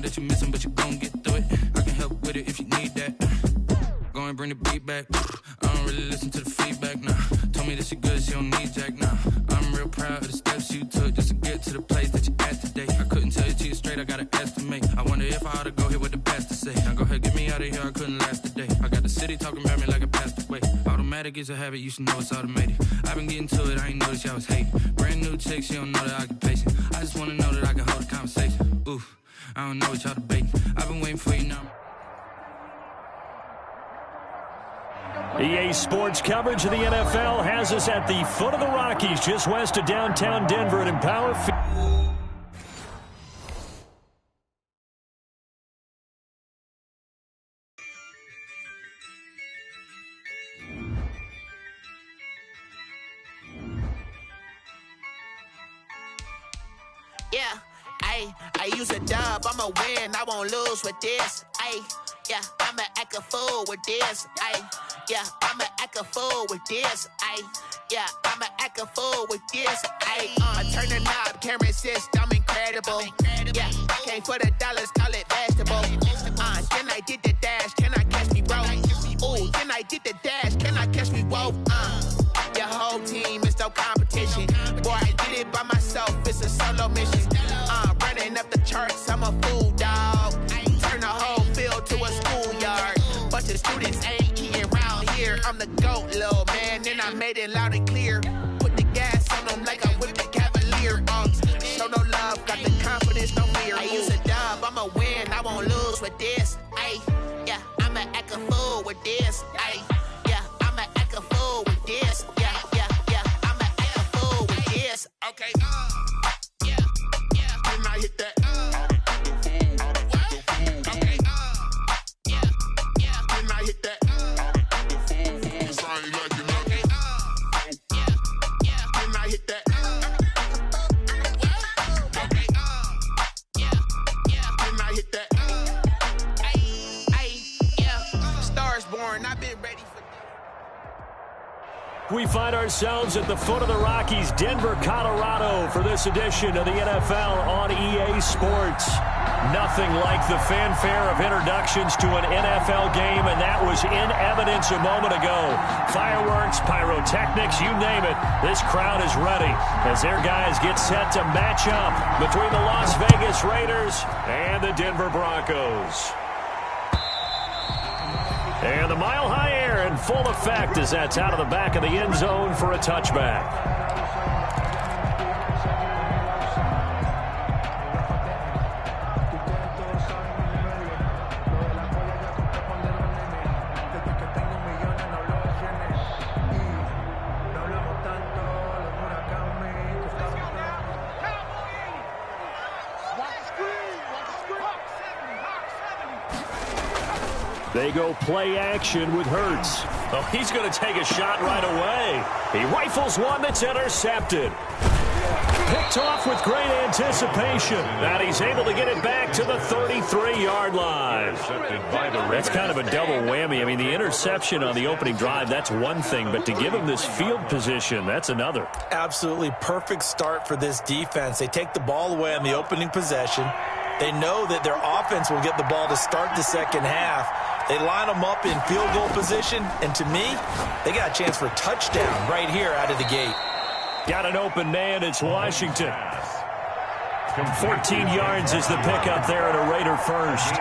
that you're missing, but you gon' get through it. I can help with it if you need that. Go and bring the beat back. I don't really listen to the feedback, nah. Told me that she good, she don't need Jack, nah. I'm real proud of the steps you took just to get to the place that you at today. I couldn't tell you to you straight, I gotta estimate. I wonder if I ought to go here with the pastor say. Now go ahead, get me out of here, I couldn't last a day. I got the city talking about me like a passed away. Automatic is a habit, you should know it's automated. I've been getting to it, I ain't noticed y'all was hating. Brand new chick, she don't know the occupation. I just wanna know that I can hold a conversation. Ooh, I don't know what y'all debating. I've been waiting for you now. EA Sports coverage of the NFL has us at the foot of the Rockies, just west of downtown Denver at Empower Field. Yeah, I use a dub, I'ma win, I won't lose with this. Yeah, I'ma act a fool with this. Yeah, I'ma act a fool with this. Yeah, I'ma act a fool with this. I turn the knob, camera assist, I'm incredible. Yeah, came for the dollars, call it vegetable. Then I did the dash, can I catch me, bro? Ooh, then I did the dash, can I catch me, whoa? Your whole team is no competition. Boy, I did it by myself, it's a solo mission. Running up the charts, I'm a fool, dog. Turn the whole field to a schoolyard. Bunch of students ain't eating around here. I'm the GOAT, little man, and I made it loud and clear. Put the gas on them like I whipped the Cavalier. Show no love, got the confidence, no fear. I use a dub, I'ma win, I won't lose with this. Yeah, I'ma act a fool with this. Yeah, I'ma act a fool with this. Yeah, I'ma act a fool with this. Okay, yeah, when I hit that. We find ourselves at the foot of the Rockies, Denver, Colorado, for this edition of the NFL on EA Sports. Nothing like the fanfare of introductions to an NFL game, and that was in evidence a moment ago. Fireworks, pyrotechnics, you name it. This crowd is ready as their guys get set to match up between the Las Vegas Raiders and the Denver Broncos. And the mile-high air in full effect as that's out of the back of the end zone for a touchback. They go play action with Hurts. Oh, he's going to take a shot right away. He rifles one that's intercepted. Picked off with great anticipation. And he's able to get it back to the 33-yard line. That's kind of a double whammy. I mean, the interception on the opening drive, that's one thing. But to give him this field position, that's another. Absolutely perfect start for this defense. They take the ball away on the opening possession. They know that their offense will get the ball to start the second half. They line them up in field goal position, and to me, they got a chance for a touchdown right here out of the gate. Got an open man, it's Washington. 14 yards is the pickup there at a Raider first.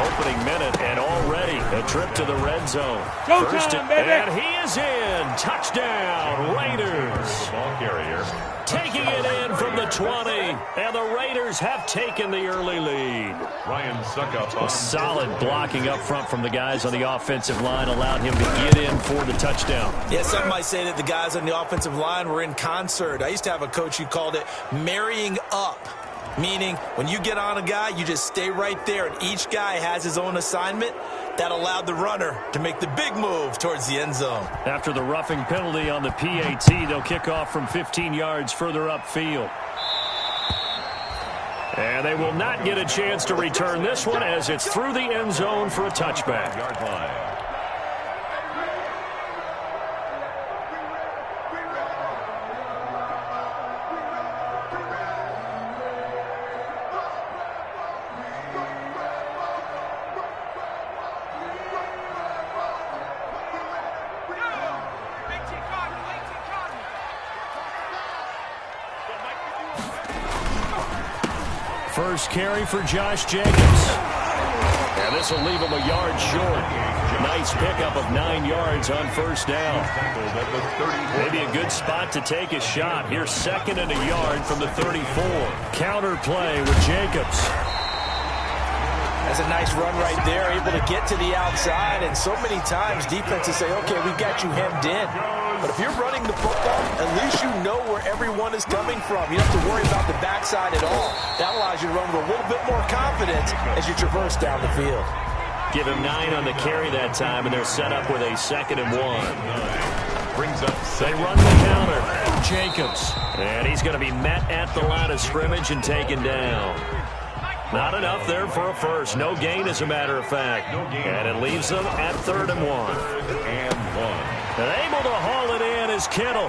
Opening minute, and already a trip to the red zone. First and he is in. Touchdown, Raiders. Ball carrier. Taking it in from the 20, and the Raiders have taken the early lead. Ryan Suckup. Solid blocking up front from the guys on the offensive line allowed him to get in for the touchdown. Yeah, some might say that the guys on the offensive line were in concert. I used to have a coach who called it marrying up, meaning when you get on a guy, you just stay right there, and each guy has his own assignment. That allowed the runner to make the big move towards the end zone. After the roughing penalty on the PAT, they'll kick off from 15 yards further upfield. And they will not get a chance to return this one as it's through the end zone for a touchback. Yard line. First carry for Josh Jacobs. And this will leave him a yard short. Nice pickup of 9 yards on first down. Maybe a good spot to take a shot. Here's 2nd and a yard from the 34. Counter play with Jacobs. That's a nice run right there, able to get to the outside. And so many times defenses say, okay, we got you hemmed in. But if you're running the football, at least you know where everyone is coming from. You don't have to worry about the backside at all. That allows you to run with a little bit more confidence as you traverse down the field. Give him 9 on the carry that time, and they're set up with a 2nd and 1. Brings up. They run the counter. Jacobs. And he's going to be met at the line of scrimmage and taken down. Not enough there for a first. No gain, as a matter of fact. And it leaves them at 3rd and 1. And able to haul it in is Kittle.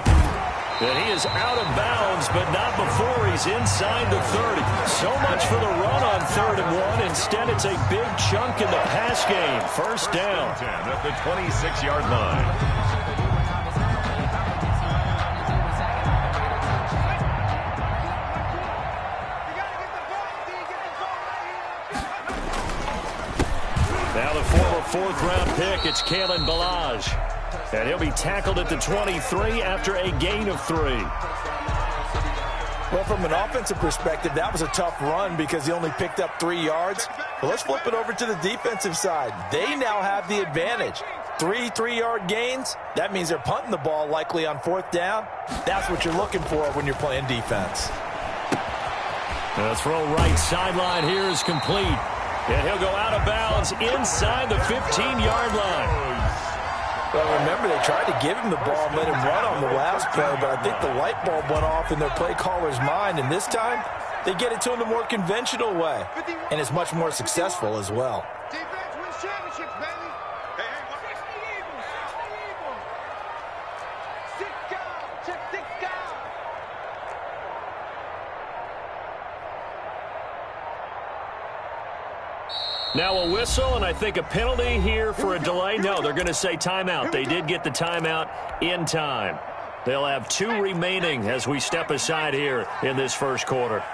And he is out of bounds, but not before he's inside the 30. So much for the run on 3rd and 1. Instead, it's a big chunk in the pass game. First down. At the 26-yard line. Now the former 4th-round pick, it's Kalen Ballage. And he'll be tackled at the 23 after a gain of 3. Well, from an offensive perspective, that was a tough run because he only picked up 3 yards. But let's flip it over to the defensive side. They now have the advantage. 3 3-yard gains, that means they're punting the ball likely on 4th down. That's what you're looking for when you're playing defense. The throw right sideline here is complete. And he'll go out of bounds inside the 15-yard line. Well, remember, they tried to give him the ball and let him run on the last play, but I think the light bulb went off in their play caller's mind, and this time they get it to him the more conventional way, and it's much more successful as well. Defense wins championships, baby. Now a whistle, and I think a penalty here for a delay. No, they're going to say timeout. They did get the timeout in time. They'll have 2 remaining as we step aside here in this first quarter.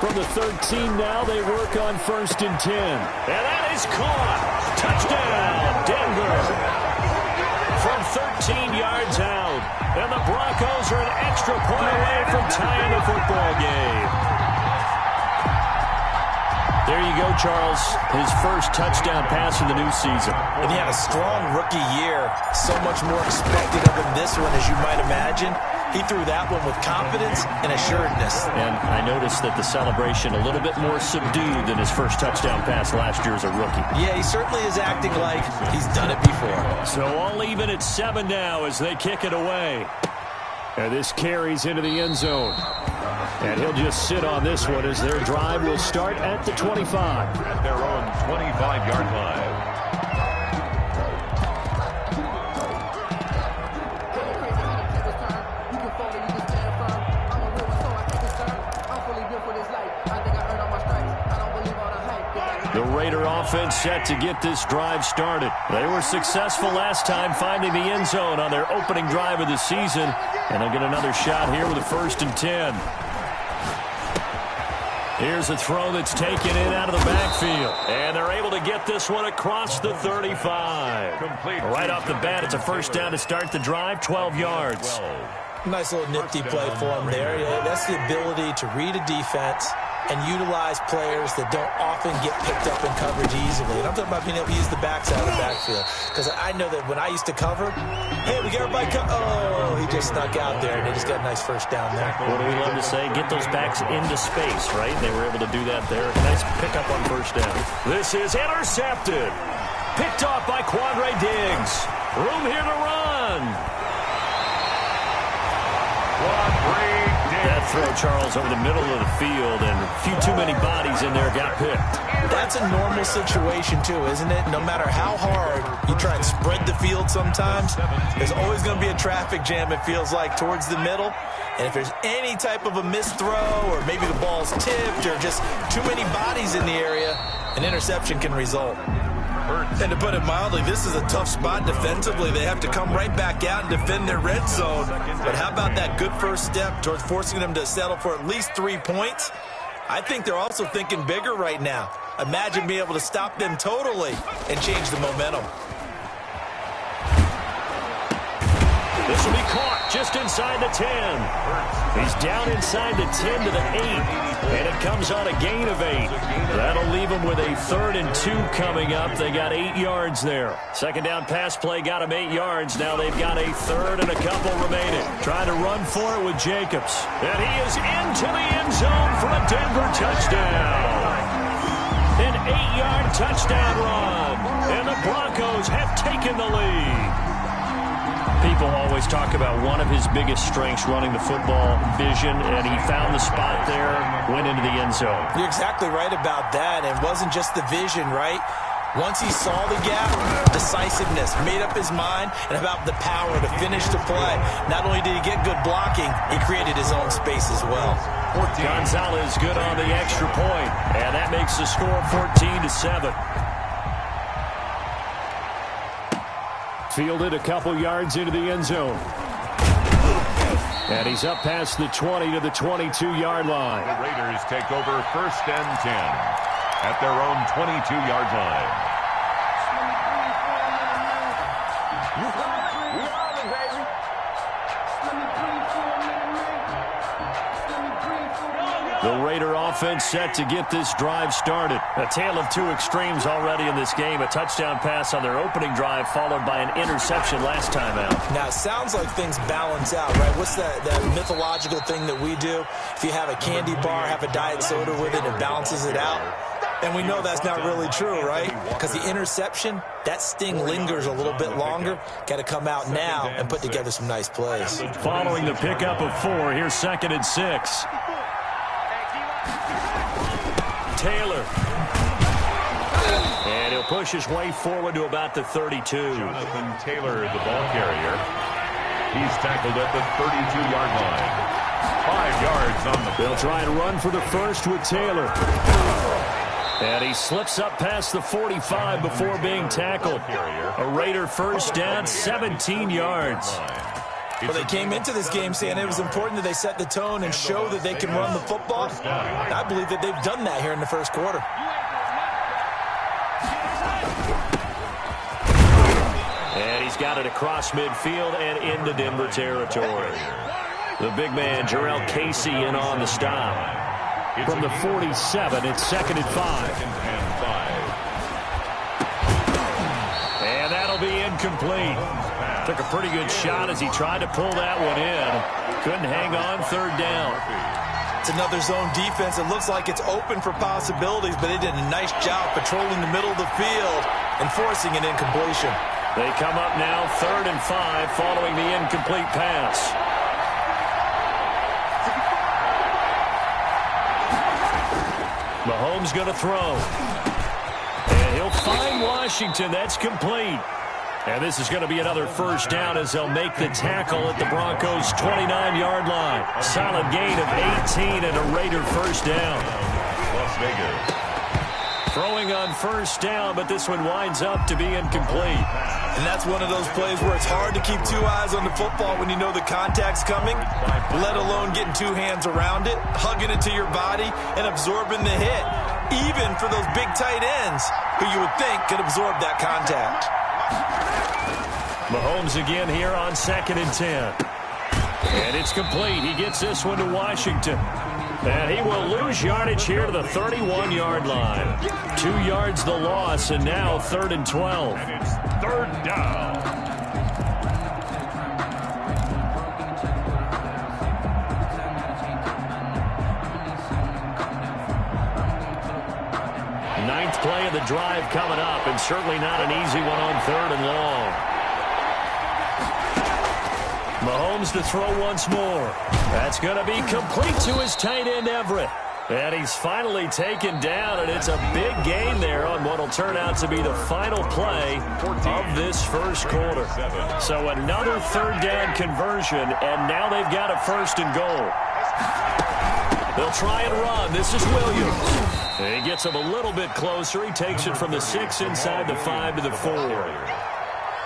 From the 13 now, they work on 1st and 10. And that is caught. Touchdown, Denver. From 13 yards out. And the Broncos are an extra point away from tying the football game. There you go, Charles. His first touchdown pass in the new season. And he had a strong rookie year. So much more expected of him this one, as you might imagine. He threw that one with confidence and assuredness. And I noticed that the celebration a little bit more subdued than his first touchdown pass last year as a rookie. Yeah, he certainly is acting like he's done it before. So all even at 7 now as they kick it away. And this carries into the end zone. And he'll just sit on this one as their drive will start at the 25. At their own 25-yard line. The Raider offense set to get this drive started. They were successful last time finding the end zone on their opening drive of the season. And they'll get another shot here with a 1st and 10. Here's a throw that's taken in out of the backfield. And they're able to get this one across the 35. Right off the bat, it's a 1st down to start the drive, 12 yards. Nice little nifty play for him there. That's the ability to read a defense and utilize players that don't often get picked up in coverage easily. And I'm talking about being able to use the backside of the backfield. Because I know that when I used to cover, hey, we got everybody oh, he just snuck out there, and they just got a nice 1st down there. What do we love to say? Get those backs into space, right? They were able to do that there. Nice pickup on 1st down. This is intercepted. Picked off by Quandre Diggs. Room here to run. That throw, Charles, over the middle of the field, and a few too many bodies in there got picked. That's a normal situation, too, isn't it? No matter how hard you try and spread the field sometimes, there's always going to be a traffic jam, it feels like, towards the middle. And if there's any type of a missed throw, or maybe the ball's tipped, or just too many bodies in the area, an interception can result. And to put it mildly, this is a tough spot defensively. They have to come right back out and defend their red zone. But how about that good first step towards forcing them to settle for at least 3 points? I think they're also thinking bigger right now. Imagine being able to stop them totally and change the momentum. This will be caught just inside the 10. He's down inside the 10 to the 8, and it comes on a gain of 8. That'll leave him with a 3rd and 2 coming up. They got 8 yards there. Second down pass play got him 8 yards. Now they've got a 3rd and a couple remaining. Trying to run for it with Jacobs. And he is into the end zone for a Denver touchdown. An 8-yard touchdown run. And the Broncos have taken the lead. People always talk about one of his biggest strengths, running the football, vision, and he found the spot there, went into the end zone. You're exactly right about that. And it wasn't just the vision, right? Once he saw the gap, decisiveness, made up his mind, and about the power to finish the play. Not only did he get good blocking, he created his own space as well. Gonzalez good on the extra point, and that makes the score 14-7. Fielded a couple yards into the end zone. And he's up past the 20 to the 22-yard line. The Raiders take over 1st and 10 at their own 22-yard line. The Raider offense set to get this drive started. A tale of two extremes already in this game. A touchdown pass on their opening drive followed by an interception last time out. Now, it sounds like things balance out, right? What's that mythological thing that we do? If you have a candy bar, have a diet soda with it, it balances it out. And we know that's not really true, right? Because the interception, that sting lingers a little bit longer. Got to come out now and put together some nice plays. Following the pickup of 4, here's 2nd and 6. Taylor. And he'll push his way forward to about the 32. Jonathan Taylor, the ball carrier. He's tackled at the 32-yard line. 5 yards on the play. They'll try and run for the first with Taylor. And he slips up past the 45 before being tackled. A Raider first down, 17 yards. Well, they came into this game saying it was important that they set the tone and show that they can run the football. I believe that they've done that here in the first quarter. And he's got it across midfield and into Denver territory. The big man, Jarrell Casey, in on the stop. From the 47, it's 2nd and 5. And that'll be incomplete. Took a pretty good shot as he tried to pull that one in. Couldn't hang on, 3rd down. It's another zone defense. It looks like it's open for possibilities, but they did a nice job patrolling the middle of the field and forcing an incompletion. They come up now 3rd and 5 following the incomplete pass. Mahomes going to throw. And he'll find Washington. That's complete. And this is going to be another first down as they'll make the tackle at the Broncos' 29-yard line. Solid gain of 18 and a Raider first down. Las Vegas. Throwing on first down, but this one winds up to be incomplete. And that's one of those plays where it's hard to keep 2 eyes on the football when you know the contact's coming, let alone getting 2 hands around it, hugging it to your body, and absorbing the hit, even for those big tight ends who you would think could absorb that contact. Mahomes again here on 2nd and 10. And it's complete. He gets this one to Washington. And he will lose yardage here to the 31-yard line. 2 yards the loss, and now 3rd and 12. And it's 3rd down. Ninth play of the drive coming up, and certainly not an easy one on 3rd and long. Mahomes to throw once more. That's going to be complete to his tight end, Everett. And he's finally taken down, and it's a big gain there on what will turn out to be the final play of this first quarter. So another 3rd down conversion, and now they've got a 1st and goal. They'll try and run. This is Williams. And he gets him a little bit closer. He takes it from the 6 inside the 5 to the 4.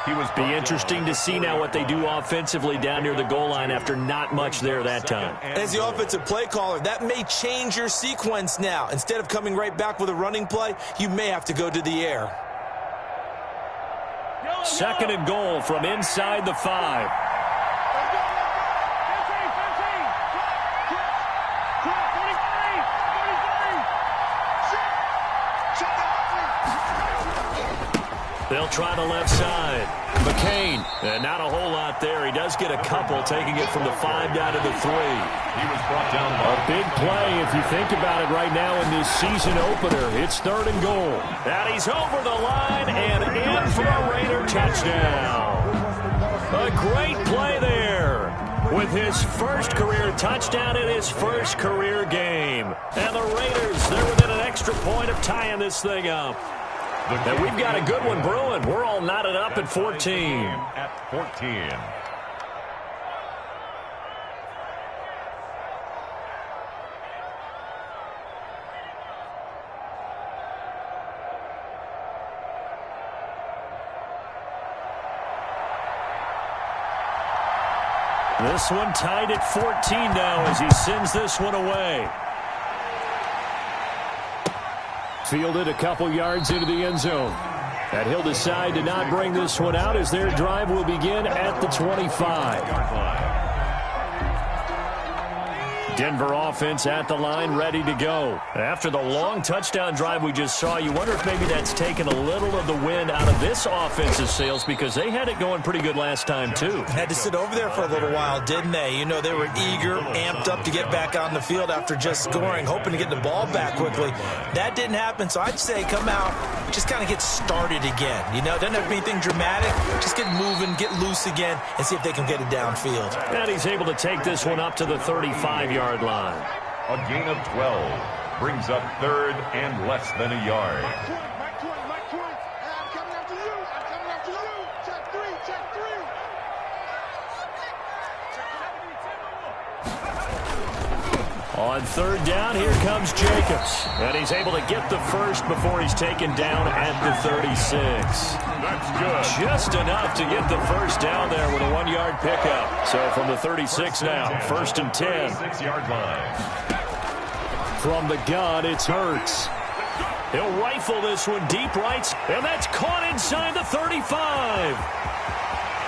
He was Be interesting to see now what they do offensively down near the goal line after not much there that time. As the offensive play caller, that may change your sequence now. Instead of coming right back with a running play, you may have to go to the air. 2nd and goal from inside the 5. They'll try the left side. McCain, and not a whole lot there. He does get a couple, taking it from the 5 down to the 3. He was brought down by a big play if you think about it right now in this season opener. It's 3rd and goal. And he's over the line and in for a Raider touchdown. A great play there with his first career touchdown in his first career game. And the Raiders, they're within an extra point of tying this thing up. And we've got a good one brewing. We're all knotted up at 14. At 14. This one tied at 14 now as he sends this one away. Fielded a couple yards into the end zone. And he'll decide to not bring this one out as their drive will begin at the 25. Denver offense at the line, ready to go. After the long touchdown drive we just saw, you wonder if maybe that's taken a little of the wind out of this offense's sails because they had it going pretty good last time, too. Had to sit over there for a little while, didn't they? You know, they were eager, amped up to get back on the field after just scoring, hoping to get the ball back quickly. That didn't happen, so I'd say come out, just kind of get started again. You know, it doesn't have to be anything dramatic. Just get moving, get loose again, and see if they can get it downfield. And he's able to take this one up to the 35-yard line. A gain of 12 brings up 3rd and less than a yard. Mike point. I'm coming after you. Check 3. On 3rd down, here comes Jacobs. And he's able to get the first before he's taken down at the 36. That's good. Just enough to get the first down there with a 1-yard pickup. So from the 36 now, 1st and 10. 6-yard line. From the gun, it's Hurts. He'll rifle this one deep right, and that's caught inside the 35.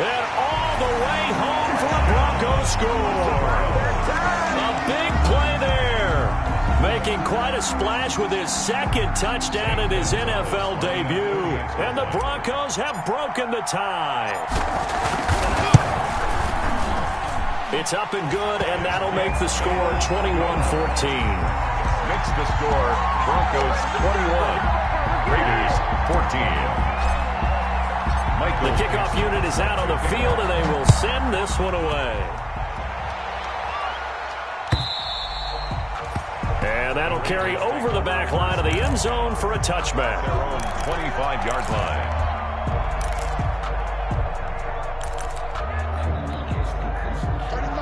And all the way home for a Broncos score. A big play there. Making quite a splash with his 2nd touchdown in his NFL debut. And the Broncos have broken the tie. It's up and good, and that'll make the score 21-14. Makes the score Broncos 21, Raiders 14. The kickoff unit is out on the field, and they will send this one away. And that'll carry over the back line of the end zone for a touchback. Their own 25-yard line.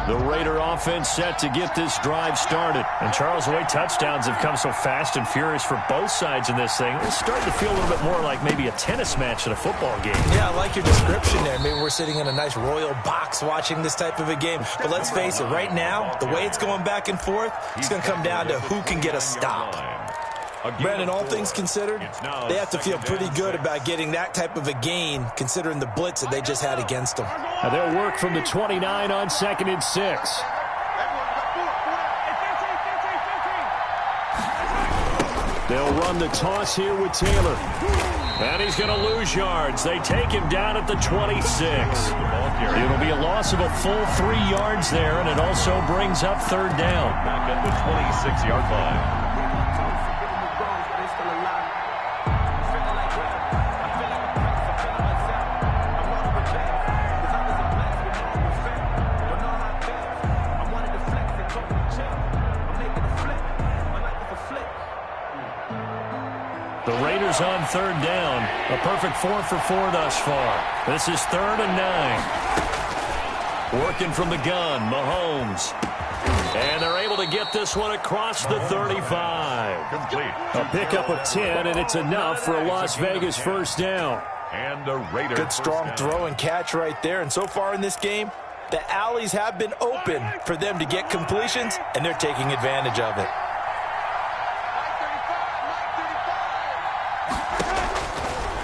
The Raider offense set to get this drive started. And Charles, the way touchdowns have come so fast and furious for both sides in this thing, it's starting to feel a little bit more like maybe a tennis match than a football game. Yeah, I like your description there. Maybe we're sitting in a nice royal box watching this type of a game. But let's face it, right now, the way it's going back and forth, it's going to come down to who can get a stop. Brandon, all things considered, they have to feel pretty good about getting that type of a gain, considering the blitz that they just had against them. Now they'll work from the 29 on 2nd and 6. They'll run the toss here with Taylor. And he's going to lose yards. They take him down at the 26. It'll be a loss of a full 3 yards there, and it also brings up 3rd down. Back at the 26-yard line. The Raiders on 3rd down. A perfect 4 for 4 thus far. This is 3rd and 9. Working from the gun, Mahomes. And they're able to get this one across the 35. Complete. A pickup of 10, and it's enough for a Las Vegas first down. And the Raiders. Good strong throw and catch right there. And so far in this game, the alleys have been open for them to get completions, and they're taking advantage of it.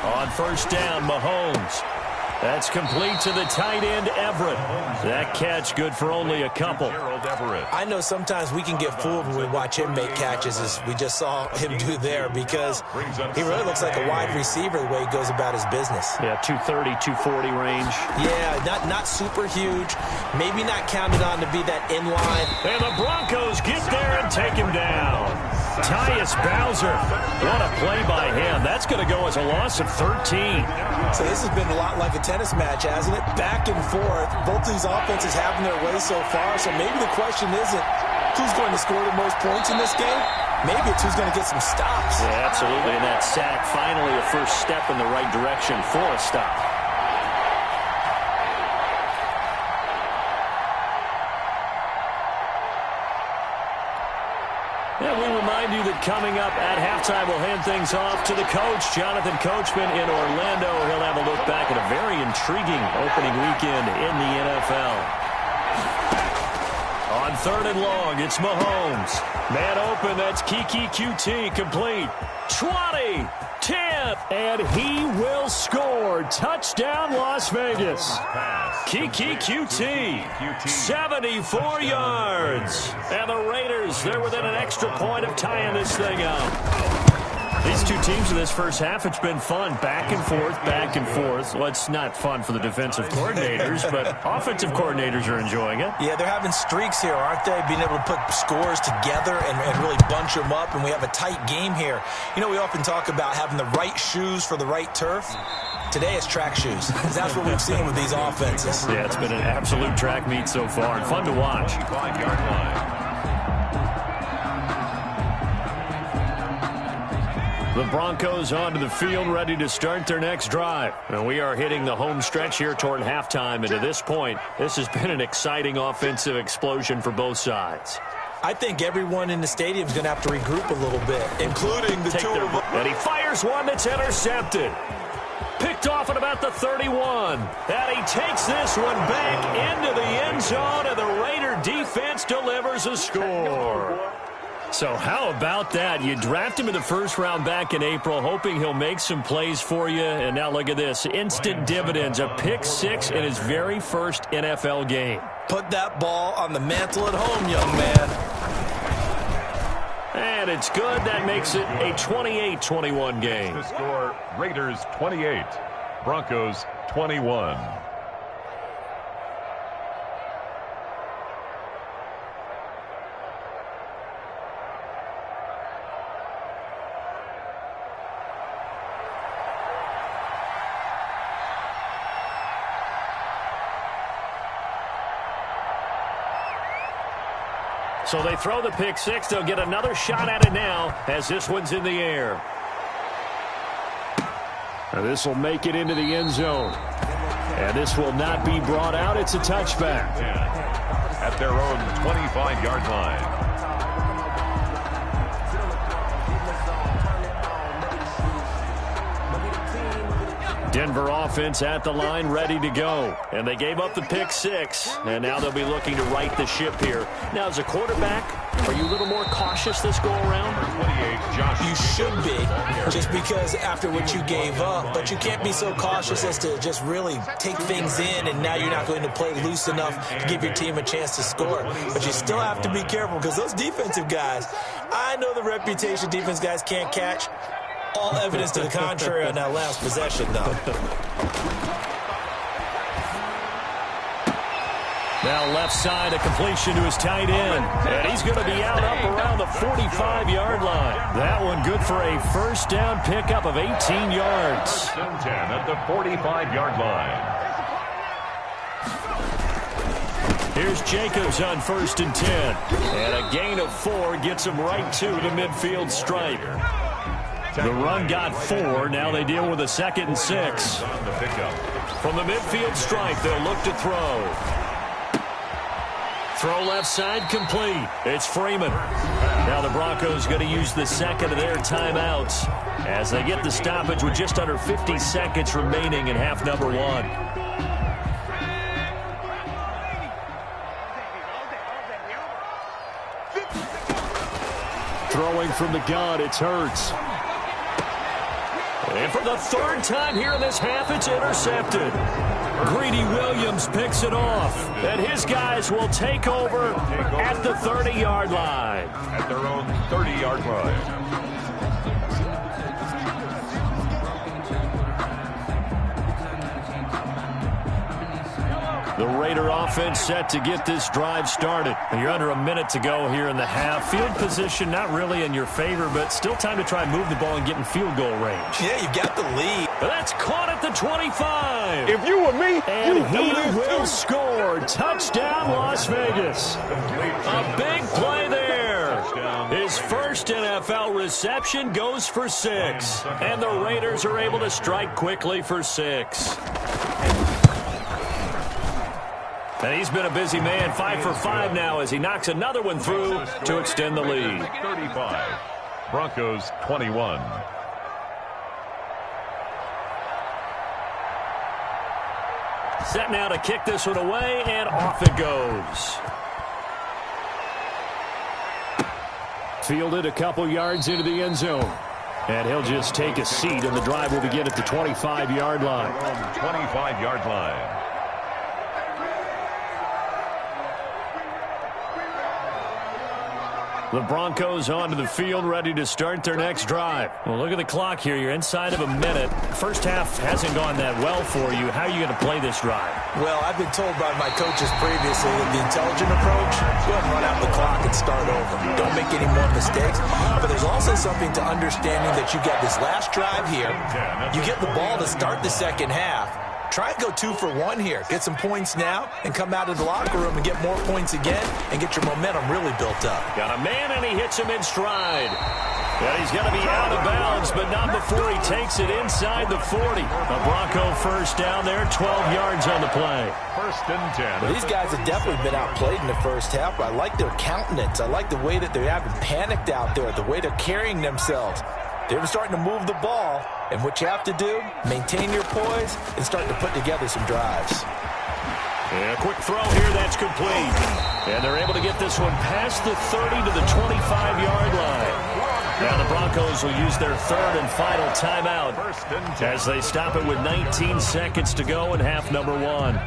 On first down, Mahomes. That's complete to the tight end, Everett. That catch good for only a couple. I know sometimes we can get fooled when we watch him make catches, as we just saw him do there, because he really looks like a wide receiver the way he goes about his business. Yeah, 230, 240 range. Yeah, not super huge. Maybe not counted on to be that in-line. And the Broncos get there and take him down. Tyus Bowser. What a play by him. That's going to go as a loss of 13. So this has been a lot like a tennis match, hasn't it? Back and forth. Both these offenses having their way so far. So maybe the question isn't who's going to score the most points in this game. Maybe it's who's going to get some stops. Yeah, absolutely. And that sack, finally a first step in the right direction for a stop. And we remind you that coming up at halftime, we'll hand things off to the coach, Jonathan Coachman in Orlando. He'll have a look back at a very intriguing opening weekend in the NFL. On third and long, it's Mahomes. Man open, that's Kiki QT, complete. 20, 10, and he will score. Touchdown, Las Vegas. Kiki QT, 74 yards. And the Raiders, they're within an extra point of tying this thing up. These two teams in this first half, it's been fun. Back and forth, back and forth. Well, it's not fun for the defensive coordinators, but offensive coordinators are enjoying it. Yeah, they're having streaks here, aren't they? Being able to put scores together and really bunch them up, and we have a tight game here. You know, we often talk about having the right shoes for the right turf. Today it's track shoes. That's what we've seen with these offenses. Yeah, it's been an absolute track meet so far, and fun to watch. 5-yard line. The Broncos onto the field, ready to start their next drive. And we are hitting the home stretch here toward halftime. And to this point, this has been an exciting offensive explosion for both sides. I think everyone in the stadium is going to have to regroup a little bit, including the two of them. And he fires one that's intercepted. Picked off at about the 31. And he takes this one back into the end zone, and the Raider defense delivers a score. So how about that? You draft him in the first round back in April, hoping he'll make some plays for you. And now look at this. Instant dividends. A pick six in his very first NFL game. Put that ball on the mantle at home, young man. And it's good. That makes it a 28-21 game. The score, Raiders 28, Broncos 21. So they throw the pick six. They'll get another shot at it now as this one's in the air. And this will make it into the end zone. And this will not be brought out. It's a touchback. At their own 25-yard line. Denver offense at the line, ready to go. And they gave up the pick six, and now they'll be looking to right the ship here. Now, as a quarterback, are you a little more cautious this go-around? 28, Josh. You should be, just because after what you gave up, but you can't be so cautious as to just really take things in, and now you're not going to play loose enough to give your team a chance to score. But you still have to be careful, because those defensive guys, I know the reputation defense guys can't catch. All evidence to the contrary on that last possession, though. Now left side, a completion to his tight end. And he's going to be out up around the 45-yard line. That one good for a first down pickup of 18 yards. 10 at the 45-yard line. Here's Jacobs on 1st and 10. And a gain of 4 gets him right to the midfield stripe. The run got 4. Now they deal with a 2nd and 6. From the midfield stripe, they'll look to throw. Throw left side complete. It's Freeman. Now the Broncos going to use the second of their timeouts as they get the stoppage with just under 50 seconds remaining in half number one. Throwing from the gun, it's Hurts. And for the third time here in this half, it's intercepted. Greedy Williams picks it off. And his guys will take over at the 30-yard line. At their own 30-yard line. The Raider offense set to get this drive started. You're under a minute to go here in the half. Field position not really in your favor, but still time to try and move the ball and get in field goal range. Yeah, you've got the lead. That's caught at the 25. If you were me, And you'd he do this will too. score. Touchdown, Las Vegas. A big play there. His first NFL reception goes for 6. And the Raiders are able to strike quickly for 6. And he's been a busy man, 5 for 5 now as he knocks another one through to extend the lead. 35. Broncos 21. Set now to kick this one away, and off it goes. Fielded a couple yards into the end zone. And he'll just take a seat, and the drive will begin at the 25-yard line. 25-yard line. The Broncos onto the field, ready to start their next drive. Well, look at the clock here. You're inside of a minute. First half hasn't gone that well for you. How are you going to play this drive? Well, I've been told by my coaches previously that the intelligent approach, go ahead and run out the clock and start over. Don't make any more mistakes. But there's also something to understanding that you get this last drive here. You get the ball to start the second half. Try and go 2 for 1 here. Get some points now and come out of the locker room and get more points again and get your momentum really built up. Got a man, and he hits him in stride. And he's going to be out of bounds, but not before he takes it inside the 40. A Bronco first down there, 12 yards on the play. First and 10. Well, these guys have definitely been outplayed in the first half, but I like their countenance. I like the way that they haven't panicked out there, the way they're carrying themselves. They're starting to move the ball, and what you have to do, maintain your poise and start to put together some drives. And a quick throw here, that's complete. And they're able to get this one past the 30 to the 25-yard line. Now the Broncos will use their third and final timeout as they stop it with 19 seconds to go in half number one.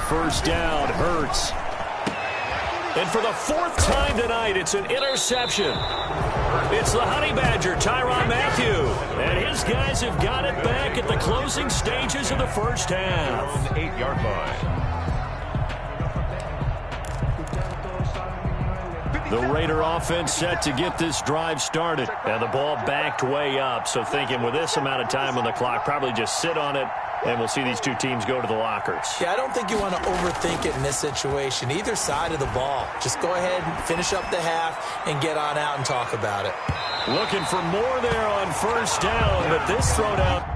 First down, Hurts. And for the 4th time tonight, it's an interception. It's the Honey Badger, Tyrann Mathieu. And his guys have got it back at the closing stages of the first half. 8-yard line. The Raider offense set to get this drive started. And the ball backed way up. So thinking with this amount of time on the clock, probably just sit on it. And we'll see these two teams go to the lockers. Yeah, I don't think you want to overthink it in this situation. Either side of the ball. Just go ahead and finish up the half and get on out and talk about it. Looking for more there on first down, but this throwdown.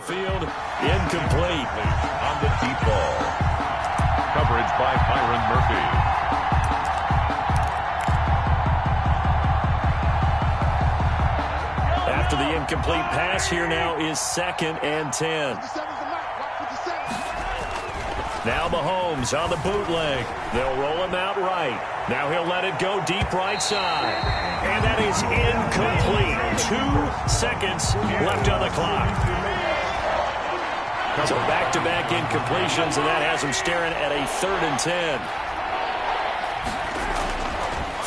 Field incomplete. On the deep ball. Coverage by Byron Murphy. after the incomplete pass. Here now is 2nd and 10. Now Mahomes on the bootleg. They'll roll him out right. Now he'll let it go deep right side. And that is incomplete. 2 seconds left on the clock. So back-to-back incompletions, and that has him staring at a 3rd and 10.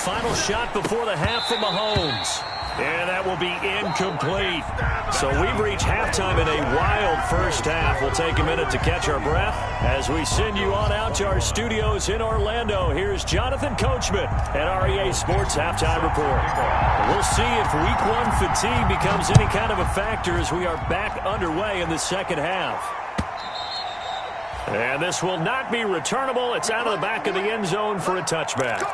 Final shot before the half from Mahomes. And that will be incomplete. So we've reached halftime in a wild first half. We'll take a minute to catch our breath as we send you on out to our studios in Orlando. Here's Jonathan Coachman at REA Sports Halftime Report. We'll see if Week 1 fatigue becomes any kind of a factor as we are back underway in the second half. And this will not be returnable. It's out of the back of the end zone for a touchback.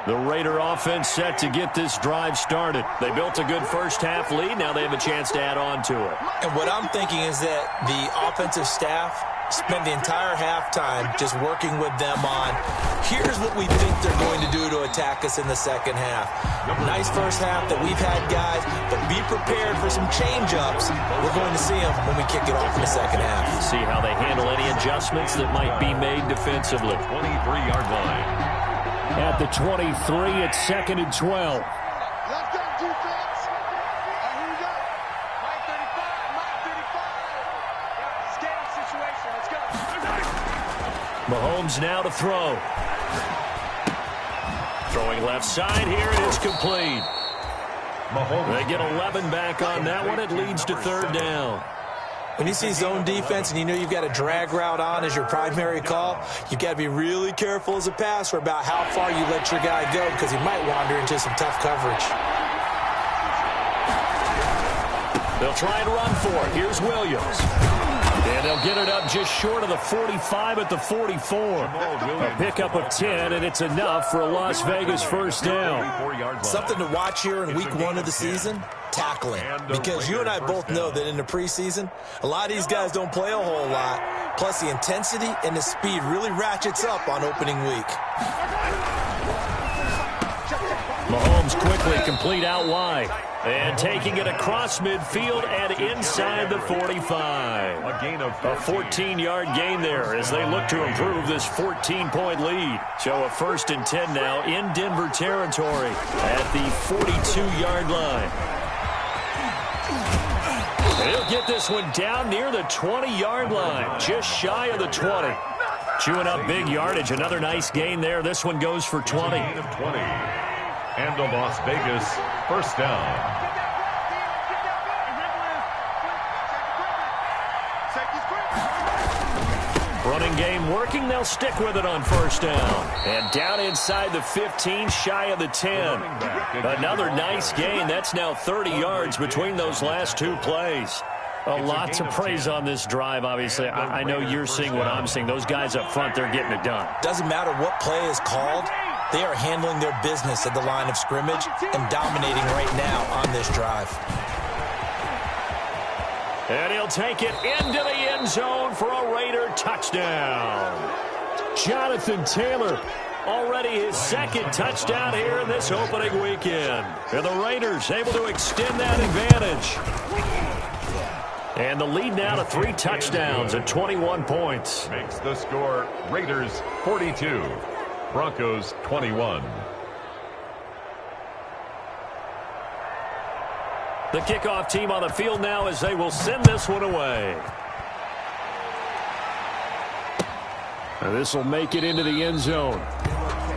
The Raider offense set to get this drive started. They built a good first half lead. Now they have a chance to add on to it. And what I'm thinking is that the offensive staff spent the entire halftime just working with them on, here's what we think they're going to do to attack us in the second half. Nice first half that we've had, guys, but be prepared for some change-ups. We're going to see them when we kick it off in the second half. See how they handle any adjustments that might be made defensively. 23-yard line. At the 23, it's 2nd and 12. Let's go, defense. Here we go. Mike 35, Mike 35. Game situation. Let's go. Mahomes now to throw. Throwing left side here. It is complete. Mahomes. They get 11 back on that one. It leads to 3rd down. When you see zone defense and you know you've got a drag route on as your primary call, you've got to be really careful as a passer about how far you let your guy go because he might wander into some tough coverage. They'll try and run for it. Here's Williams. And they'll get it up just short of the 45 at the 44. A pickup of 10, and it's enough for a Las Vegas first down. Something to watch here in week 1 of the season, tackling. Because you and I both know that in the preseason, a lot of these guys don't play a whole lot. Plus, the intensity and the speed really ratchets up on opening week. Mahomes quickly complete out wide. And taking it across midfield and inside the 45. A 14-yard gain there as they look to improve this 14-point lead. So a 1st and 10 now in Denver territory at the 42-yard line. And he'll get this one down near the 20-yard line, just shy of the 20. Chewing up big yardage. Another nice gain there. This one goes for 20. Gain of 20. And a Las Vegas first down. Running game working. They'll stick with it on 1st down. And down inside the 15, shy of the 10. Another nice gain. That's now 30 yards between those last 2 plays. A lot to praise on this drive, obviously. I know you're seeing what I'm seeing. Those guys up front, they're getting it done. Doesn't matter what play is called. They are handling their business at the line of scrimmage and dominating right now on this drive. And he'll take it into the end zone for a Raider touchdown. Jonathan Taylor, already his 2nd touchdown here in this opening weekend. And the Raiders able to extend that advantage. And the lead now to 3 touchdowns at 21 points. Makes the score Raiders 42. Broncos 21. The kickoff team on the field now as they will send this one away. And this will make it into the end zone.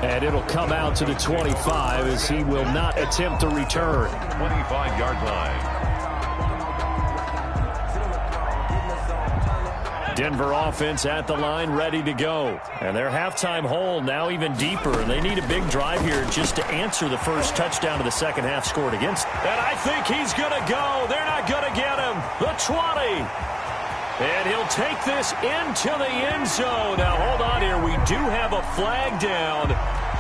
And it'll come out to the 25 as he will not attempt to return. 25-yard line. Denver offense at the line, ready to go. And their halftime hole now even deeper. And they need a big drive here just to answer the first touchdown of the second half scored against them. And I think he's going to go. They're not going to get him. The 20. And he'll take this into the end zone. Now, hold on here. We do have a flag down.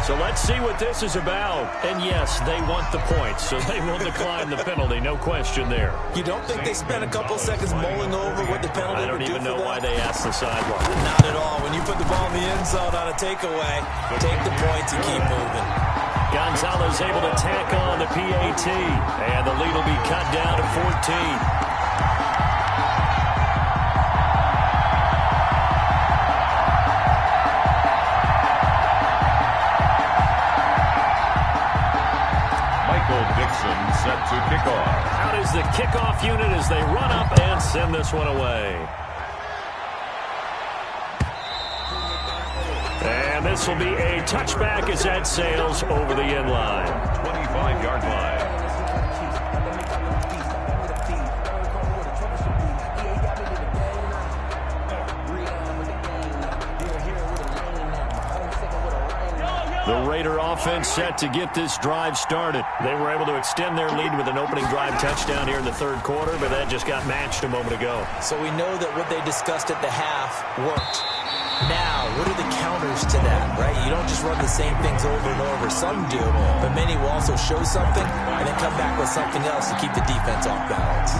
So let's see what this is about. And yes, they want the points, so they will decline the penalty. No question there. You don't think they spent a couple seconds mulling over what the penalty would do for them? I don't even know why they asked the sideline. Not at all. When you put the ball in the end zone on a takeaway, take the points and keep moving. Gonzalez able to tack on the PAT, and the lead will be cut down to 14. Set to kick off. Out is the kickoff unit as they run up and send this one away. And this will be a touchback as that sails over the end line. 25-yard line. The Raider offense set to get this drive started. They were able to extend their lead with an opening drive touchdown here in the third quarter, but that just got matched a moment ago. So we know that what they discussed at the half worked. Now, what are the counters to that, right? You don't just run the same things over and over. Some do, but many will also show something and then come back with something else to keep the defense off balance.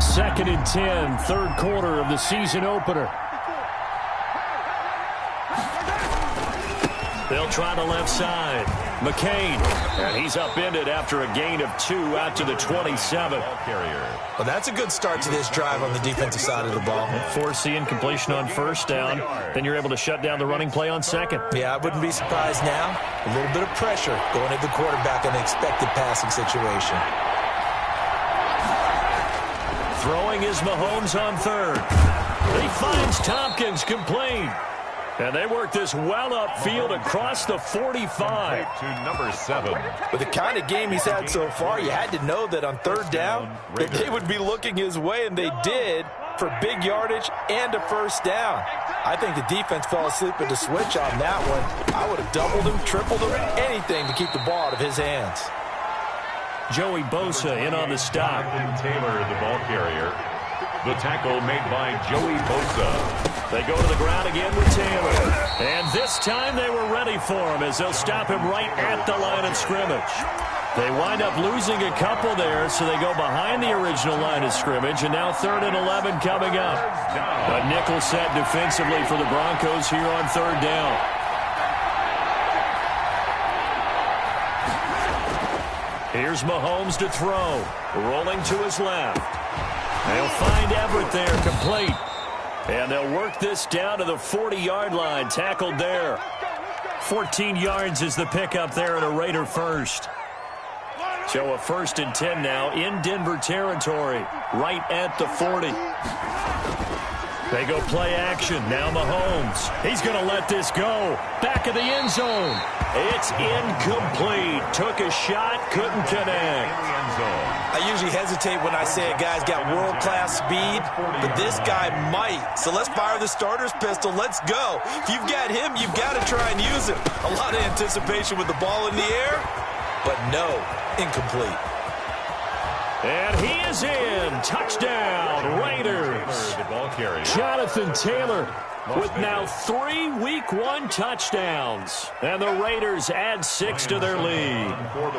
Second and 10, third quarter of the season opener. They'll try the left side. McCain, and he's upended after a gain of 2 out to the 27. Well, that's a good start to this drive on the defensive side of the ball. Force the incompletion on first down. Then you're able to shut down the running play on second. Yeah, I wouldn't be surprised now. A little bit of pressure going at the quarterback in an expected passing situation. Throwing is Mahomes on third. He finds Tompkins complete. And they work this well upfield across the 45. To number 7. With the kind of game he's had so far, you had to know that on third down, that they would be looking his way, and they did, for big yardage and a first down. I think the defense fell asleep at the switch on that one. I would have doubled him, tripled him, anything to keep the ball out of his hands. Joey Bosa in on the stop. Taylor, the ball carrier. The tackle made by Joey Bosa. They go to the ground again with Taylor. And this time they were ready for him as they'll stop him right at the line of scrimmage. They wind up losing a couple there, so they go behind the original line of scrimmage, and now 3rd and 11 coming up. A nickel set defensively for the Broncos here on third down. Here's Mahomes to throw. Rolling to his left. They'll find Everett there, complete. And they'll work this down to the 40-yard line, tackled there. 14 yards is the pickup there, and a Raider first. So a 1st and 10 now in Denver territory, right at the 40. They go play action. Now Mahomes. He's going to let this go. Back of the end zone. It's incomplete. Took a shot, couldn't connect. I usually hesitate when I say a guy's got world-class speed, but this guy might. So let's fire the starter's pistol. Let's go. If you've got him, you've got to try and use him. A lot of anticipation with the ball in the air, but no, incomplete. And he is in. Touchdown, Raiders. Jonathan Taylor with now 3 Week 1 touchdowns. And the Raiders add 6 to their lead. Well,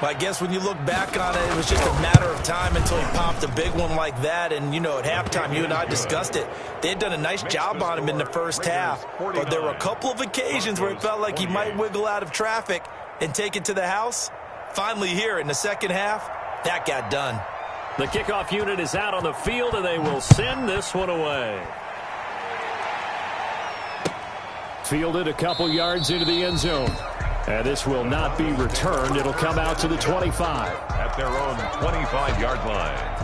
I guess when you look back on it, it was just a matter of time until he popped a big one like that. And, you know, at halftime, you and I discussed it. They had done a nice job on him in the first half. But there were a couple of occasions where it felt like he might wiggle out of traffic and take it to the house. Finally here in the second half, that got done. The kickoff unit is out on the field, and they will send this one away. Fielded a couple yards into the end zone. And this will not be returned. It'll come out to the 25. At their own 25-yard line.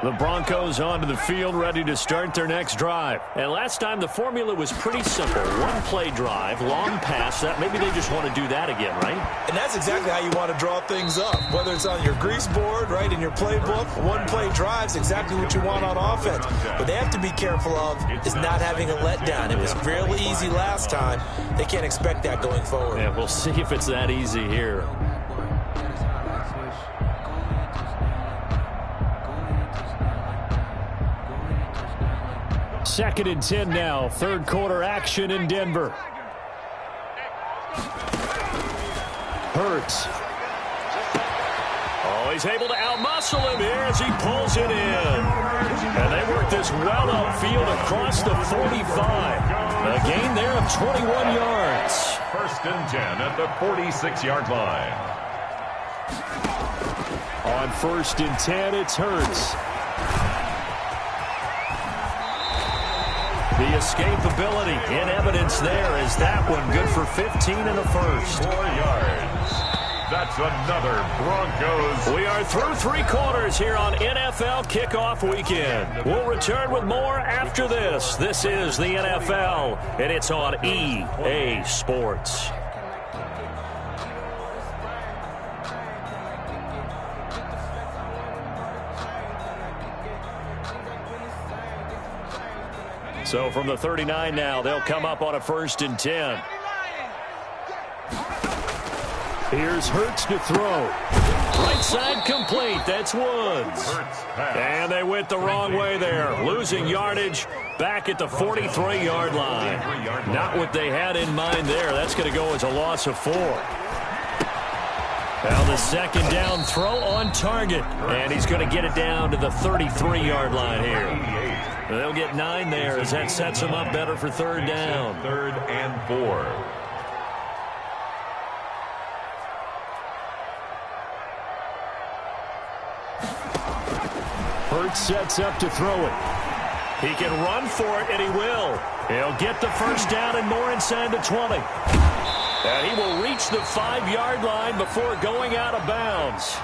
The Broncos onto the field, ready to start their next drive. And last time the formula was pretty simple. One-play drive, long pass. That maybe they just want to do that again, right? And that's exactly how you want to draw things up. Whether it's on your grease board, right, in your playbook, one-play drive's exactly what you want on offense. What they have to be careful of is not having a letdown. It was fairly easy last time. They can't expect that going forward. Yeah, we'll see if it's that easy here. 2nd and 10 now. Third quarter action in Denver. Hurts. Oh, he's able to outmuscle him here as he pulls it in. And they work this well upfield across the 45. A gain there of 21 yards. 1st and 10 at the 46-yard line. On 1st and 10, it's Hurts. The escapability in evidence there is that one good for 15 in the first. 4 yards. That's another Broncos. We are through 3 quarters here on NFL Kickoff Weekend. We'll return with more after this. This is the NFL, and it's on EA Sports. So from the 39 now, they'll come up on a 1st and 10. Here's Hurts to throw. Right side complete. That's Woods. And they went the wrong way there. Losing yardage back at the 43-yard line. Not what they had in mind there. That's going to go as a loss of 4. Now the 2nd down throw on target. And he's going to get it down to the 33-yard line here. They'll get 9 there as that sets them up better for 3rd down. 3rd and 4. Hurts sets up to throw it. He can run for it, and he will. He'll get the 1st down and more inside the 20. And he will reach the 5-yard line before going out of bounds.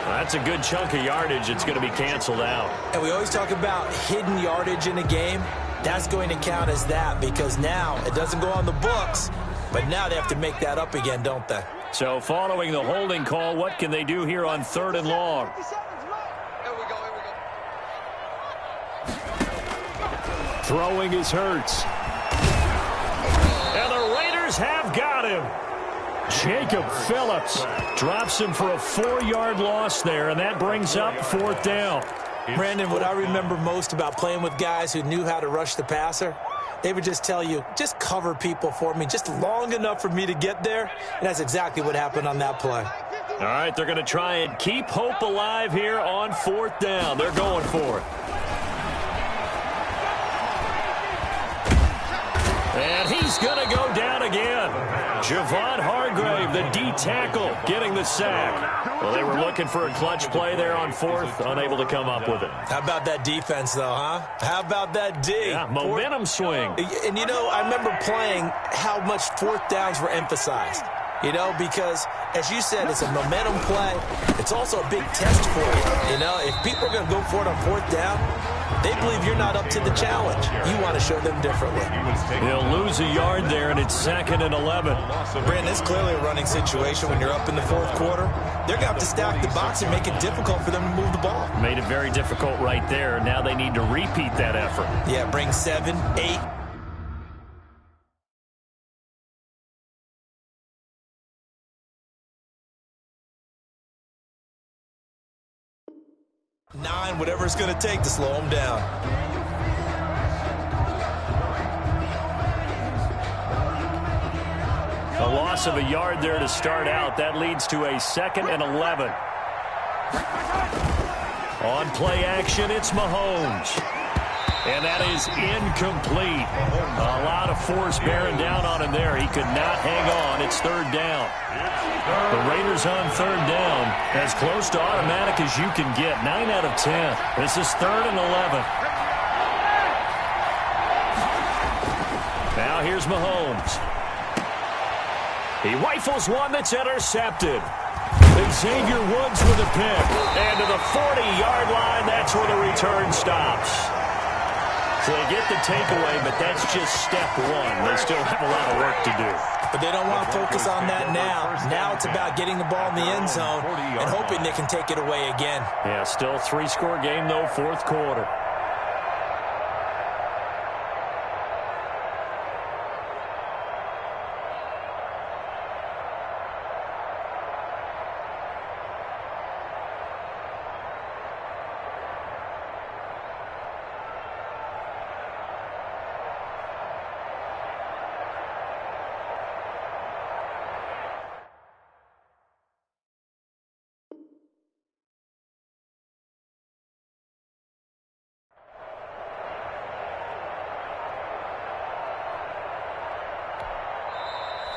That's a good chunk of yardage. It's going to be canceled out. And we always talk about hidden yardage in a game. That's going to count as that because now it doesn't go on the books, but now they have to make that up again, don't they? So following the holding call, what can they do here on 3rd and long? Throwing is Hurts. And the Raiders have got him. Jacob Phillips drops him for a 4-yard loss there, and that brings up 4th down. Brandon, what I remember most about playing with guys who knew how to rush the passer, they would just tell you, just cover people for me, just long enough for me to get there. And that's exactly what happened on that play. All right, they're going to try and keep hope alive here on 4th down. They're going for it. And he's going to go down again. Javon Hargrave, the D tackle, getting the sack. Well, they were looking for a clutch play there on 4th, unable to come up with it. How about that defense, though, huh? How about that D? Yeah, momentum swing. And, you know, I remember playing how much 4th downs were emphasized. You know, because, as you said, it's a momentum play. It's also a big test for you. You know, if people are going to go for it on 4th down, they believe you're not up to the challenge. You want to show them differently. He'll lose a yard there, and it's 2nd and 11. Brandon, it's clearly a running situation when you're up in the 4th quarter. They're going to have to stack the box and make it difficult for them to move the ball. Made it very difficult right there. Now they need to repeat that effort. Yeah, bring 7, 8. Whatever it's going to take to slow them down. A loss of a yard there to start out. That leads to a 2nd and 11. On play action, it's Mahomes. And that is incomplete. A lot of force bearing down on him there. He could not hang on. It's 3rd down. The Raiders on 3rd down, as close to automatic as you can get. 9 out of 10. This is 3rd and 11. Now here's Mahomes. He rifles one that's intercepted. Xavier Woods with a pick. And to the 40-yard line, that's where the return stops. So they get the takeaway, but that's just step 1. They still have a lot of work to do. But they don't want to focus on that now. Now it's about getting the ball in the end zone and hoping they can take it away again. Yeah, still 3-score game, though, 4th quarter.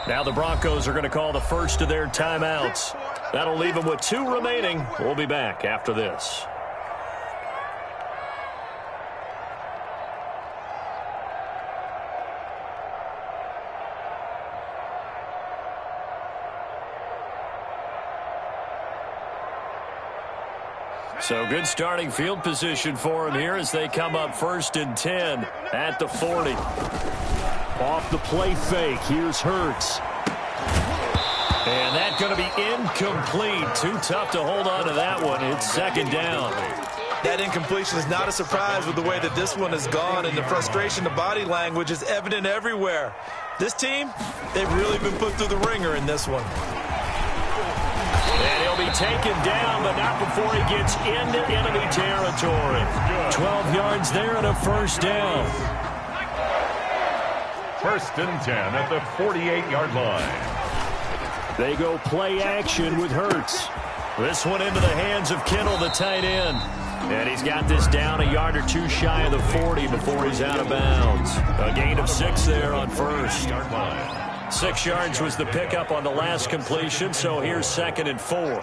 Now the Broncos are going to call the first of their timeouts. That'll leave them with 2 remaining. We'll be back after this. So good starting field position for him here as they come up 1st and 10 at the 40. Off the play fake, here's Hurts. And that's going to be incomplete. Too tough to hold on to that one. It's 2nd down. That incompletion is not a surprise with the way that this one has gone, and the frustration, the body language is evident everywhere. This team, they've really been put through the ringer in this one. And he'll be taken down, but not before he gets into enemy territory. 12 yards there and a 1st down. 1st and 10 at the 48-yard line. They go play action with Hurts. This one into the hands of Kittle, the tight end. And he's got this down a yard or 2 shy of the 40 before he's out of bounds. A gain of 6 there on 1st. 6 yards was the pickup on the last completion, so here's 2nd and 4.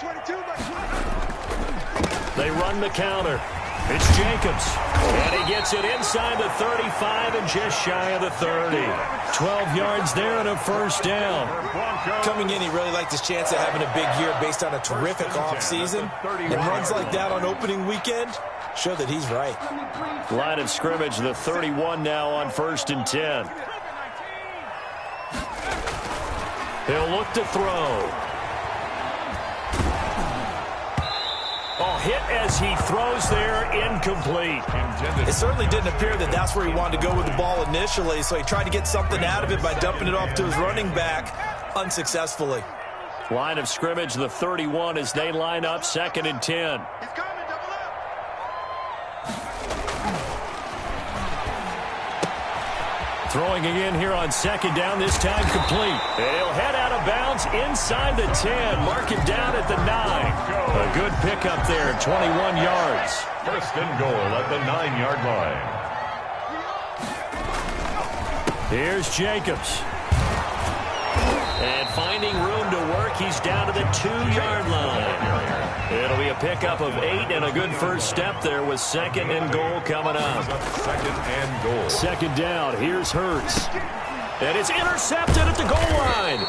They run the counter. It's Jacobs. And he gets it inside the 35 and just shy of the 30. 12 yards there and a 1st down. Coming in, he really liked his chance of having a big year based on a terrific offseason. And runs like that on opening weekend show that he's right. Line of scrimmage, the 31 now on 1st and 10. He'll look to throw. Oh, hit as he throws there, incomplete. It certainly didn't appear that that's where he wanted to go with the ball initially, so he tried to get something out of it by dumping it off to his running back unsuccessfully. Line of scrimmage, the 31 as they line up 2nd and 10. Throwing again here on 2nd down, this time complete. And he'll head out of bounds inside the 10. Mark him down at the 9. A good pickup there, 21 yards. 1st and goal at the 9-yard line. Here's Jacobs. And finding room to work, he's down to the 2-yard line. It'll be a pickup of 8 and a good first step there with 2nd and goal coming up. 2nd and goal. 2nd down, here's Hurts. And it's intercepted at the goal line.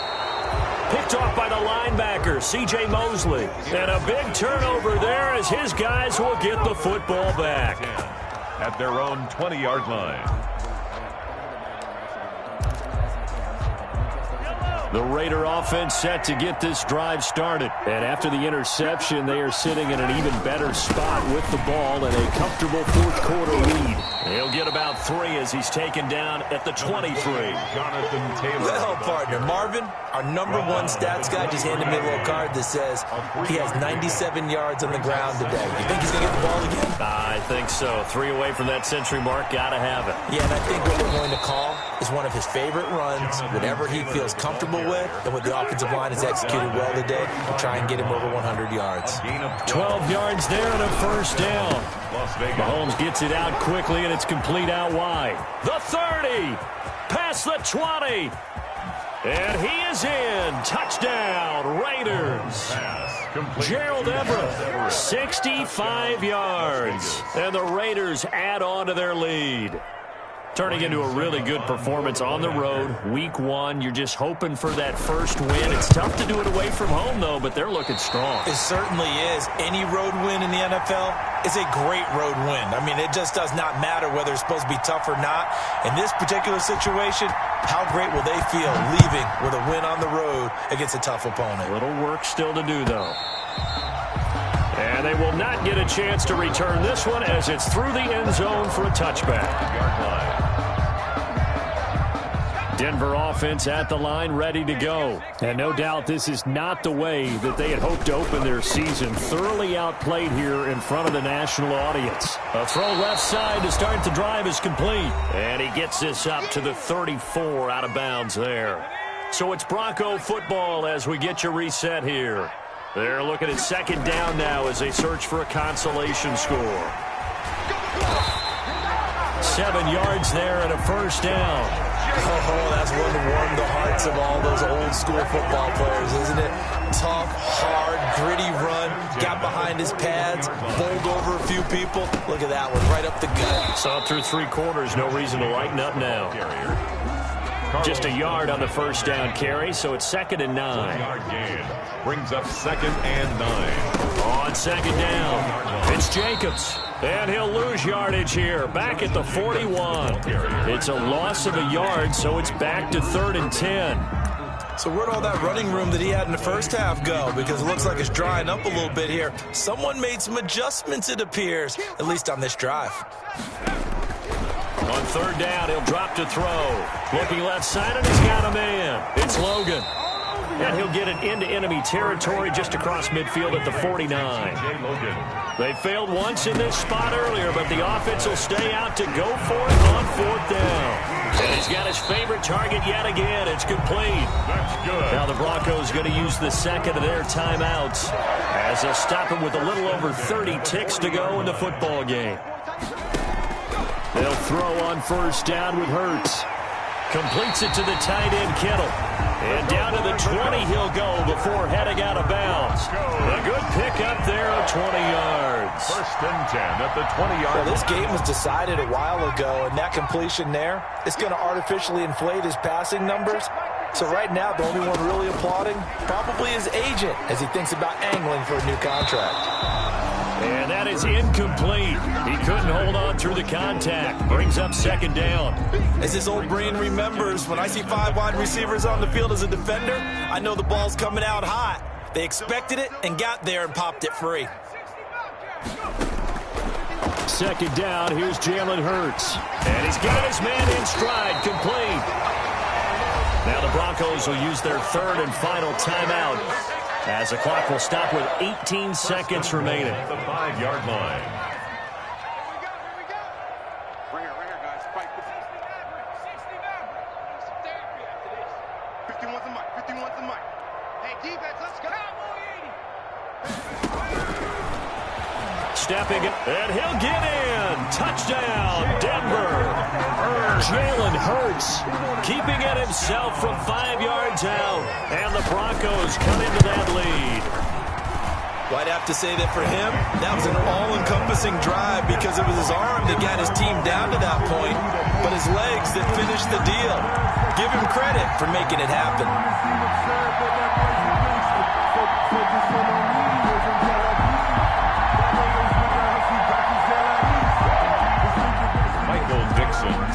Picked off by the linebacker, C.J. Mosley. And a big turnover there as his guys will get the football back. At their own 20-yard line. The Raider offense set to get this drive started. And after the interception, they are sitting in an even better spot with the ball and a comfortable 4th quarter lead. He'll get about 3 as he's taken down at the 23. Jonathan Taylor. Well, partner, Marvin, our number 1 stats guy, just handed me a little card that says he has 97 yards on the ground today. You think he's going to get the ball again? I think so. 3 away from that century mark. Got to have it. Yeah, and I think what we're going to call is one of his favorite runs, whatever he feels comfortable with, and what the offensive line has executed well today, we'll try and get him over 100 yards. 12 yards there and a 1st down. Mahomes gets it out quickly, and it's complete out wide. The 30, past the 20, and he is in. Touchdown, Raiders. Gerald Everett, 65 yards, and the Raiders add on to their lead. Turning into a really good performance on the road. Week 1, you're just hoping for that first win. It's tough to do it away from home, though, but they're looking strong. It certainly is. Any road win in the NFL is a great road win. I mean, it just does not matter whether it's supposed to be tough or not. In this particular situation, how great will they feel leaving with a win on the road against a tough opponent? A little work still to do, though. And they will not get a chance to return this one as it's through the end zone for a touchback. Denver offense at the line, ready to go. And no doubt this is not the way that they had hoped to open their season. Thoroughly outplayed here in front of the national audience. A throw left side to start the drive is complete. And he gets this up to the 34 out of bounds there. So it's Bronco football as we get you reset here. They're looking at 2nd down now as they search for a consolation score. 7 yards there and a first down. Oh, that's one to warm the hearts of all those old school football players, isn't it? Tough, hard, gritty run, got behind his pads, bowled over a few people. Look at that one, right up the gut. So through 3 quarters, no reason to lighten up now. Just a yard on the first down carry, so it's 2nd and 9. Yard gain brings up 2nd and 9. On 2nd down, it's Jacobs. And he'll lose yardage here, back at the 41. It's a loss of a yard, so it's back to 3rd and 10. So where'd all that running room that he had in the first half go? Because it looks like it's drying up a little bit here. Someone made some adjustments, it appears, at least on this drive. On 3rd down, he'll drop to throw. Looking left side, and he's got a man. It's Logan. And he'll get it into enemy territory just across midfield at the 49. They failed once in this spot earlier, but the offense will stay out to go for it on 4th down. And he's got his favorite target yet again. It's complete. That's good. Now the Broncos going to use the second of their timeouts as they'll stop him with a little over 30 ticks to go in the football game. They'll throw on 1st down with Hurts. Completes it to the tight end, Kittle. And down to the 20 he'll go before heading out of bounds. A good pickup there of 20 yards. 1st and 10 at the 20-yard line. Well, this game was decided a while ago, and that completion there is going to artificially inflate his passing numbers. So right now, the only one really applauding probably his agent as he thinks about angling for a new contract. And that is incomplete. He couldn't hold on through the contact. Brings up 2nd down. As his old brain remembers, when I see 5 wide receivers on the field as a defender, I know the ball's coming out hot. They expected it and got there and popped it free. 2nd down, here's Jalen Hurts. And he's got his man in stride, complete. Now the Broncos will use their 3rd and final timeout, as the clock will stop with 18 seconds remaining. At the 5-yard line. Right here, guys. Fight. 51's the mic. 51's the mic. Hey, defense, let's go. Stepping it, and he'll get in. Touchdown, Denver. Jalen Hurts keeping it himself from 5 yards out. And the Broncos come into that lead. Well, I'd have to say that for him, that was an all-encompassing drive because it was his arm that got his team down to that point, but his legs that finished the deal. Give him credit for making it happen.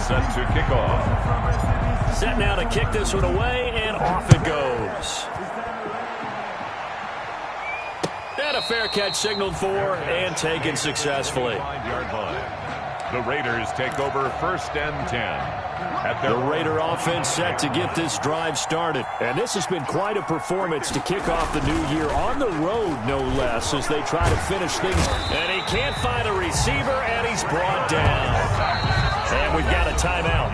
Set to kick off. Set now to kick this one away, and off it goes. And a fair catch signaled for and taken successfully. 5-yard line. The Raiders take over 1st and 10. At The Raider offense set to get this drive started. And this has been quite a performance to kick off the new year on the road, no less, as they try to finish things. And he can't find a receiver, and he's brought down. And we've got a timeout.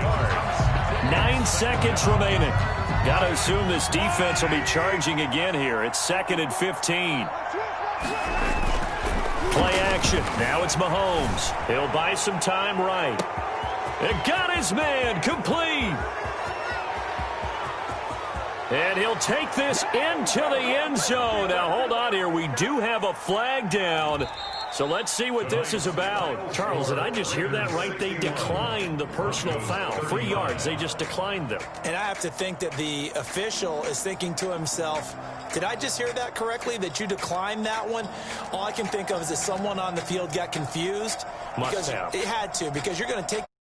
9 seconds remaining. Got to assume this defense will be charging again here. It's 2nd and 15. Play action. Now it's Mahomes. He'll buy some time right. And got his man complete. And he'll take this into the end zone. Now, hold on here. We do have a flag down. So let's see what this is about. Charles, did I just hear that right? They declined the personal foul. 3 yards. They just declined them. And I have to think that the official is thinking to himself, did I just hear that correctly, that you declined that one? All I can think of is that someone on the field got confused. Must have. It had to, because you're going to take